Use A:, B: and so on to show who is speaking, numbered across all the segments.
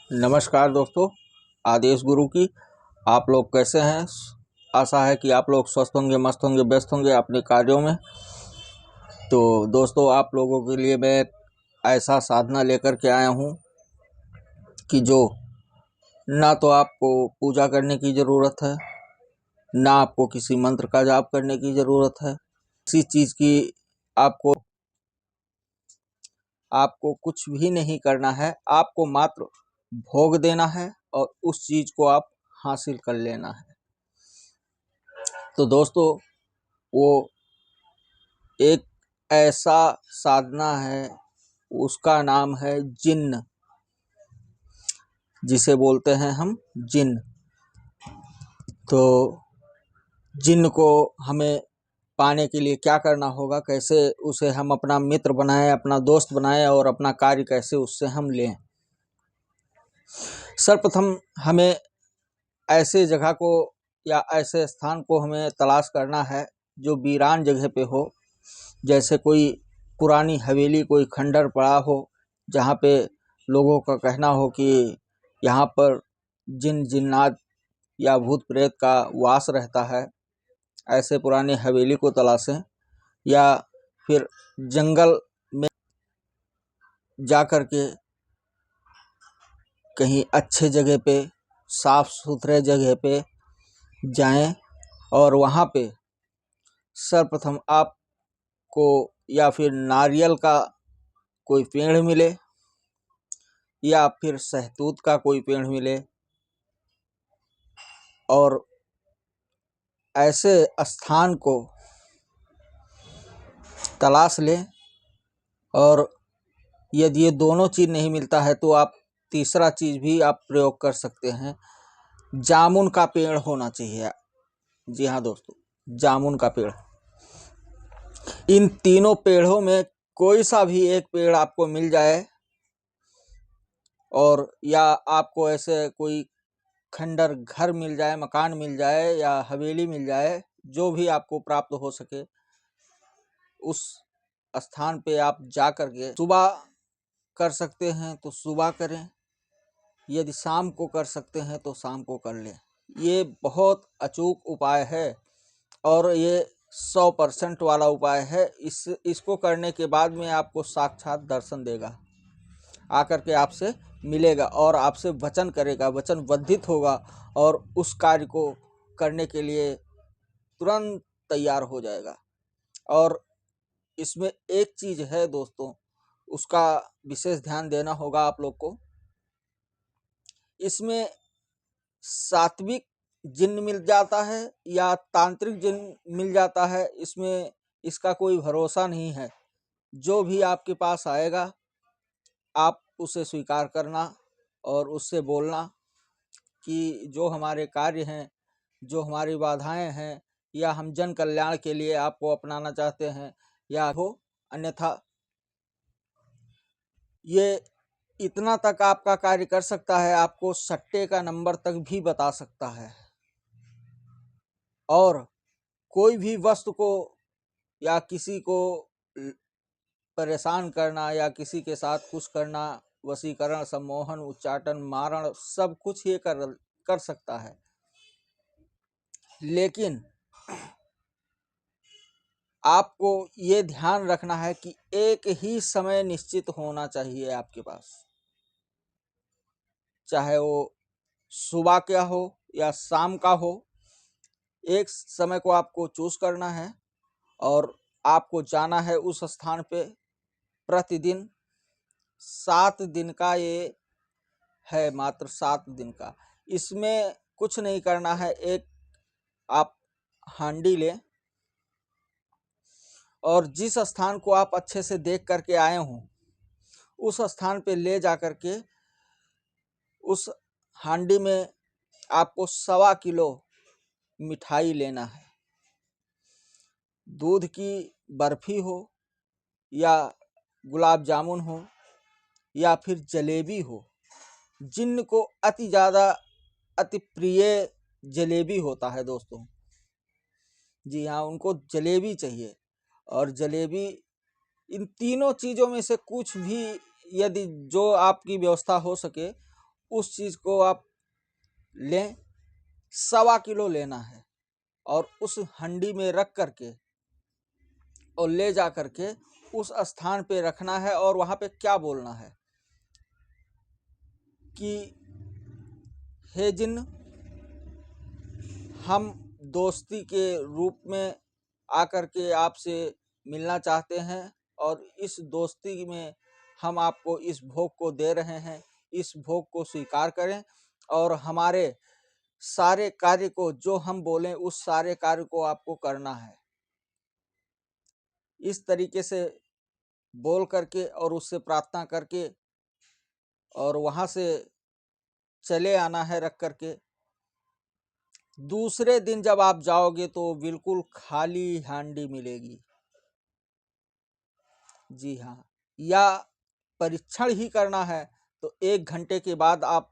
A: नमस्कार दोस्तों, आदेश गुरु की। आप लोग कैसे हैं? आशा है कि आप लोग स्वस्थ होंगे, मस्त होंगे, व्यस्त होंगे अपने कार्यों में। तो दोस्तों, आप लोगों के लिए मैं ऐसा साधना लेकर के आया हूँ कि जो ना तो आपको पूजा करने की ज़रूरत है, ना आपको किसी मंत्र का जाप करने की ज़रूरत है। किसी चीज़ की आपको कुछ भी नहीं करना है। आपको मात्र भोग देना है और उस चीज़ को आप हासिल कर लेना है। तो दोस्तों, वो एक ऐसा साधना है, उसका नाम है जिन्न, जिसे बोलते हैं हम जिन्न। तो जिन्न को हमें पाने के लिए क्या करना होगा, कैसे उसे हम अपना मित्र बनाएं, अपना दोस्त बनाएं और अपना कार्य कैसे उससे हम लें। सर्वप्रथम हमें ऐसे जगह को या ऐसे स्थान को हमें तलाश करना है जो वीरान जगह पे हो। जैसे कोई पुरानी हवेली, कोई खंडर पड़ा हो, जहाँ पे लोगों का कहना हो कि यहाँ पर जिन जिन्नात या भूत प्रेत का वास रहता है। ऐसे पुरानी हवेली को तलाशें या फिर जंगल में जा कर के कहीं अच्छे जगह पे, साफ सुथरे जगह पे जाएं और वहाँ पे सर्वप्रथम आपको या फिर नारियल का कोई पेड़ मिले या फिर सहतूत का कोई पेड़ मिले और ऐसे स्थान को तलाश लें। और यदि ये दोनों चीज़ नहीं मिलता है तो आप तीसरा चीज़ भी आप प्रयोग कर सकते हैं। जामुन का पेड़ होना चाहिए। जी हाँ दोस्तों, जामुन का पेड़। इन तीनों पेड़ों में कोई सा भी एक पेड़ आपको मिल जाए और या आपको ऐसे कोई खंडर घर मिल जाए, मकान मिल जाए या हवेली मिल जाए, जो भी आपको प्राप्त हो सके, उस स्थान पे आप जा कर के सुबह कर सकते हैं तो सुबह करें, यदि शाम को कर सकते हैं तो शाम को कर लें। ये बहुत अचूक उपाय है और ये 100% वाला उपाय है। इसको करने के बाद में आपको साक्षात दर्शन देगा, आकर के आपसे मिलेगा और आपसे वचन करेगा, वचनबद्धित होगा और उस कार्य को करने के लिए तुरंत तैयार हो जाएगा। और इसमें एक चीज़ है दोस्तों, उसका विशेष ध्यान देना होगा आप लोग को। इसमें सात्विक जिन्न मिल जाता है या तांत्रिक जिन्न मिल जाता है, इसमें इसका कोई भरोसा नहीं है। जो भी आपके पास आएगा आप उसे स्वीकार करना और उससे बोलना कि जो हमारे कार्य हैं, जो हमारी बाधाएं हैं, या हम जन कल्याण के लिए आपको अपनाना चाहते हैं या हो, अन्यथा ये इतना तक आपका कार्य कर सकता है, आपको सट्टे का नंबर तक भी बता सकता है। और कोई भी वस्तु को या किसी को परेशान करना या किसी के साथ कुछ करना, वशीकरण, सम्मोहन, उच्चाटन, मारण, सब कुछ ये कर सकता है। लेकिन आपको ये ध्यान रखना है कि एक ही समय निश्चित होना चाहिए आपके पास, चाहे वो सुबह का हो या शाम का हो। एक समय को आपको चूज करना है और आपको जाना है उस स्थान पे प्रतिदिन। 7 दिन का ये है, मात्र 7 दिन का। इसमें कुछ नहीं करना है। एक आप हांडी लें और जिस स्थान को आप अच्छे से देख करके आए हों, उस स्थान पे ले जा करके उस हांडी में आपको 1.25 किलो मिठाई लेना है। दूध की बर्फी हो या गुलाब जामुन हो या फिर जलेबी हो। जिन्न को अति ज़्यादा अति प्रिय जलेबी होता है दोस्तों। जी हाँ, उनको जलेबी चाहिए। और जलेबी, इन तीनों चीज़ों में से कुछ भी यदि जो आपकी व्यवस्था हो सके उस चीज़ को आप लें, 1.25 किलो लेना है और उस हंडी में रख करके और ले जा करके उस स्थान पे रखना है। और वहाँ पे क्या बोलना है कि हे जिन्न, हम दोस्ती के रूप में आकर के आपसे मिलना चाहते हैं और इस दोस्ती में हम आपको इस भोग को दे रहे हैं। इस भोग को स्वीकार करें और हमारे सारे कार्य को, जो हम बोलें उस सारे कार्य को आपको करना है। इस तरीके से बोल करके और उससे प्रार्थना करके और वहाँ से चले आना है रख करके। दूसरे दिन जब आप जाओगे तो बिल्कुल खाली हांडी मिलेगी। जी हाँ, या परीक्षण ही करना है तो 1 घंटे के बाद आप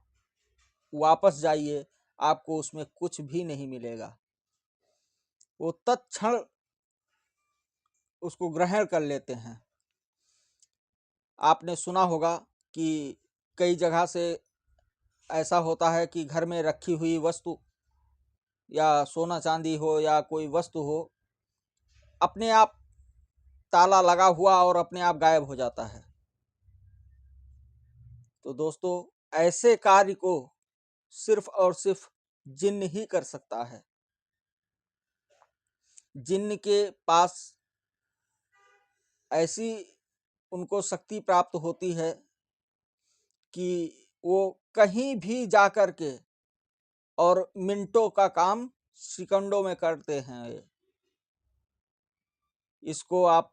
A: वापस जाइए, आपको उसमें कुछ भी नहीं मिलेगा। वो तत्क्षण उसको ग्रहण कर लेते हैं। आपने सुना होगा कि कई जगह से ऐसा होता है कि घर में रखी हुई वस्तु या सोना चांदी हो या कोई वस्तु हो, अपने आप ताला लगा हुआ और अपने आप गायब हो जाता है। तो दोस्तों, ऐसे कार्य को सिर्फ और सिर्फ जिन्न ही कर सकता है। जिन्न के पास ऐसी उनको शक्ति प्राप्त होती है कि वो कहीं भी जा कर के और मिनटों का काम सेकंडों में करते हैं। इसको आप,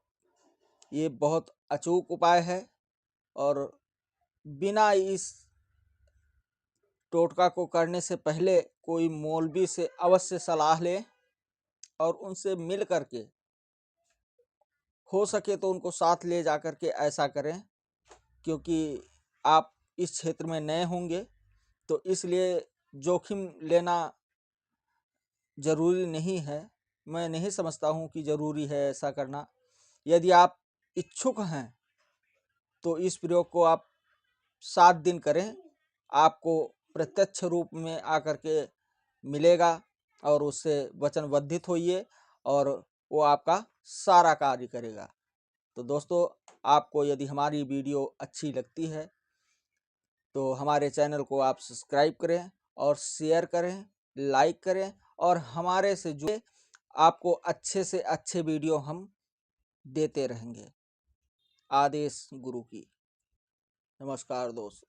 A: ये बहुत अचूक उपाय है और बिना इस टोटका को करने से पहले कोई मौलवी से अवश्य सलाह लें और उनसे मिल करके, हो सके तो उनको साथ ले जा कर के ऐसा करें, क्योंकि आप इस क्षेत्र में नए होंगे तो इसलिए जोखिम लेना ज़रूरी नहीं है। मैं नहीं समझता हूँ कि ज़रूरी है ऐसा करना। यदि आप इच्छुक हैं तो इस प्रयोग को आप 7 दिन करें, आपको प्रत्यक्ष रूप में आकर के मिलेगा और उससे वचनबद्धित होइए और वो आपका सारा कार्य करेगा। तो दोस्तों, आपको यदि हमारी वीडियो अच्छी लगती है तो हमारे चैनल को आप सब्सक्राइब करें और शेयर करें, लाइक करें और हमारे से जुड़े, आपको अच्छे से अच्छे वीडियो हम देते रहेंगे। आदेश गुरु की। नमस्कार दोस्त।